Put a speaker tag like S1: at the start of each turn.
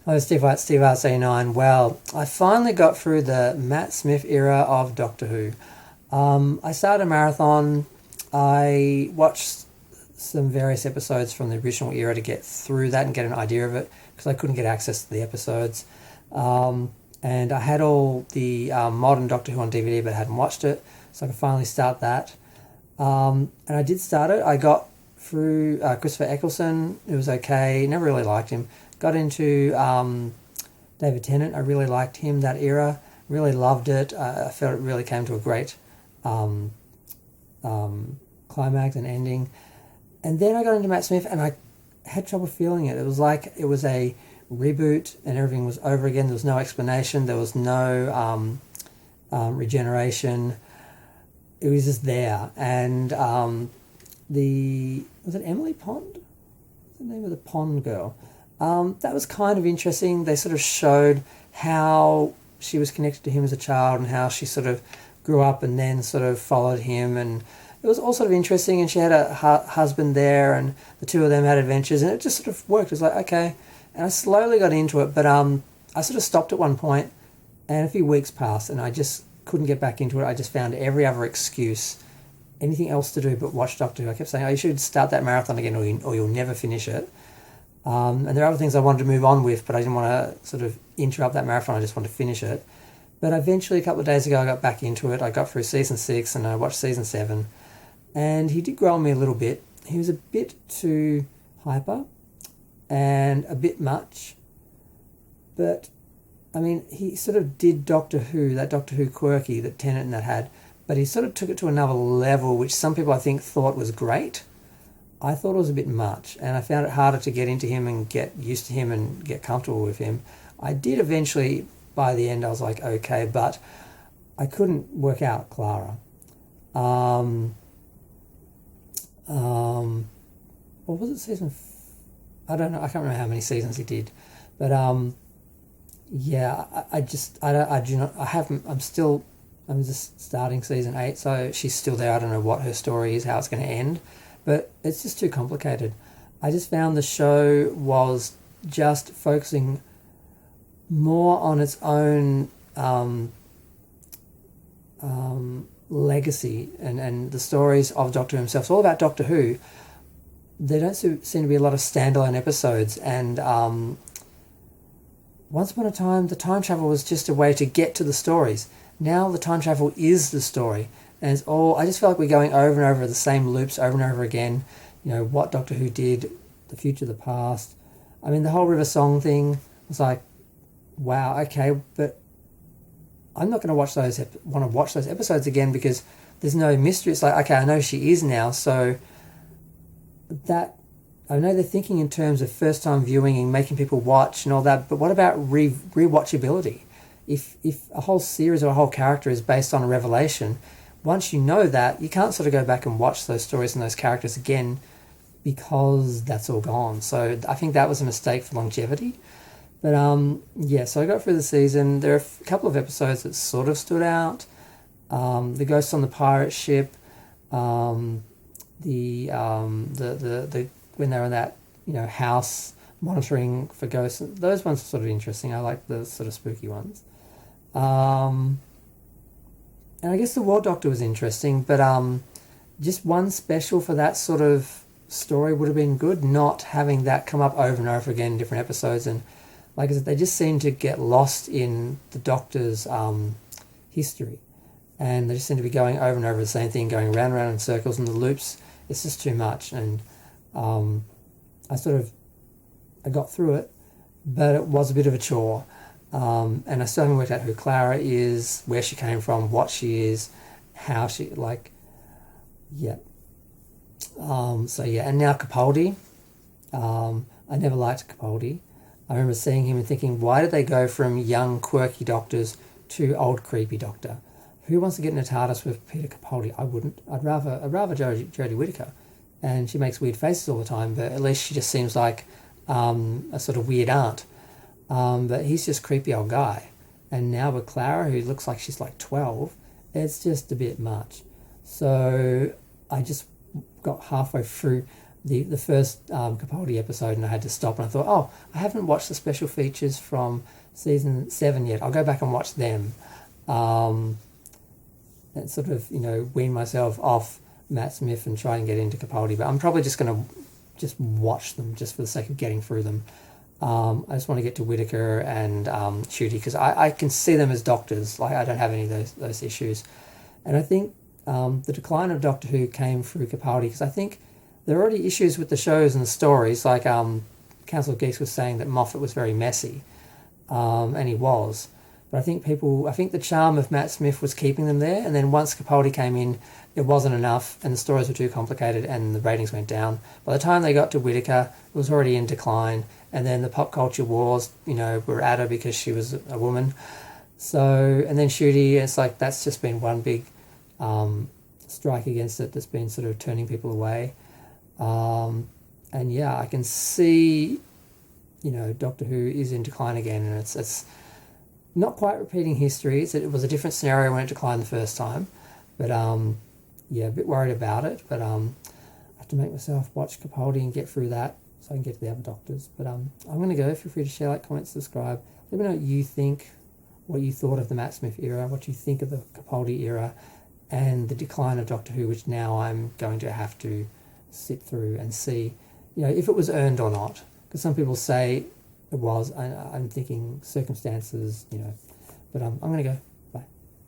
S1: Hello, Steve White, Steve RC9. Well, I finally got through the Matt Smith era of Doctor Who. I started a marathon. I watched some various episodes from the original era to get through that and get an idea of it because I couldn't get access to the episodes. And I had all the modern Doctor Who on DVD but hadn't watched it, so I could finally start that. And I did start it. I got through Christopher Eccleston. It was okay. Never really liked him. Got into David Tennant. I really liked him that era. Really loved it. I felt it really came to a great climax and ending. And then I got into Matt Smith and I had trouble feeling it. It was like it was a reboot and everything was over again. There was no explanation. There was no regeneration. It was just there. And was it Emily Pond? What's the name of the Pond girl? That was kind of interesting. They sort of showed how she was connected to him as a child and how she sort of grew up and then sort of followed him, and it was all sort of interesting. And she had a husband there, and the two of them had adventures, and it just sort of worked. It was like, okay, and I slowly got into it, but I sort of stopped at one point, and a few weeks passed, and I just couldn't get back into it. I just found every other excuse, anything else to do but watch Doctor Who. I kept saying, oh, you should start that marathon again, or you'll never finish it. And there are other things I wanted to move on with, but I didn't want to sort of interrupt that marathon. I just wanted to finish it. But eventually, a couple of days ago, I got back into it. I got through season 6 and I watched season 7. And he did grow on me a little bit. He was a bit too hyper and a bit much. But, I mean, he sort of did Doctor Who, that Doctor Who quirky that Tennant and that had. But he sort of took it to another level, which some people I think thought was great. I thought it was a bit much, and I found it harder to get into him and get used to him and get comfortable with him. I did eventually, by the end, I was like, okay, but I couldn't work out Clara. What was it, I don't know, I can't remember how many seasons he did, but yeah, I haven't, I'm just starting season 8, so she's still there. I don't know what her story is, how it's going to end. But it's just too complicated. I just found the show was just focusing more on its own legacy and the stories of Doctor Who himself. It's all about Doctor Who. There don't seem to be a lot of standalone episodes. And once upon a time, the time travel was just a way to get to the stories. Now the time travel is the story. And it's all, I just feel like we're going over and over the same loops over and over again. You know, what Doctor Who did, the future, the past. I mean, the whole River Song thing was like, wow, okay, but I'm not going to want to watch those episodes again because there's no mystery. It's like, okay, I know she is now, so that, I know they're thinking in terms of first-time viewing and making people watch and all that, but what about rewatchability? If a whole series or a whole character is based on a revelation, once you know that, you can't sort of go back and watch those stories and those characters again because that's all gone. So I think that was a mistake for longevity. But yeah, so I got through the season. There are a couple of episodes that sort of stood out. The Ghosts on the pirate ship, the when they were in that, you know, house monitoring for ghosts. Those ones are sort of interesting. I like the sort of spooky ones. And I guess the War Doctor was interesting, but just one special for that sort of story would have been good, not having that come up over and over again in different episodes. And like I said, they just seem to get lost in the Doctor's history. And they just seem to be going over and over the same thing, going round and round in circles, and the loops, it's just too much. And I got through it, but it was a bit of a chore. And I still haven't worked out who Clara is, where she came from, what she is, how she, like, yeah. So yeah, and now Capaldi. I never liked Capaldi. I remember seeing him and thinking, why did they go from young, quirky doctors to old, creepy doctor? Who wants to get in a TARDIS with Peter Capaldi? I wouldn't. I'd rather Jodie Whittaker. And she makes weird faces all the time, but at least she just seems like a sort of weird aunt. But he's just a creepy old guy. And now with Clara, who looks like she's like 12, it's just a bit much. So I just got halfway through the first Capaldi episode, and I had to stop, and I thought, oh, I haven't watched the special features from season 7 yet. I'll go back and watch them, and sort of, wean myself off Matt Smith and try and get into Capaldi. But I'm probably just going to just watch them just for the sake of getting through them. I just want to get to Whittaker and Ncuti, because I can see them as doctors. Like, I don't have any of those issues. And I think the decline of Doctor Who came through Capaldi, because I think there are already issues with the shows and the stories. Like Council of Geeks was saying that Moffat was very messy, and he was. But I think the charm of Matt Smith was keeping them there, and then once Capaldi came in, it wasn't enough, and the stories were too complicated, and the ratings went down. By the time they got to Whittaker, it was already in decline, and then the pop culture wars, were at her because she was a woman. So, and then Ncuti, it's like that's just been one big strike against it that's been sort of turning people away. And yeah, I can see, Doctor Who is in decline again, and it's not quite repeating history. It was a different scenario when it declined the first time, but yeah, a bit worried about it. But I have to make myself watch Capaldi and get through that so I can get to the other Doctors. But I'm going to go. Feel free to share, like, comment, subscribe. Let me know what you think, what you thought of the Matt Smith era, what you think of the Capaldi era, and the decline of Doctor Who, which now I'm going to have to sit through and see, if it was earned or not. Because some people say it was. I'm thinking circumstances, but I'm going to go.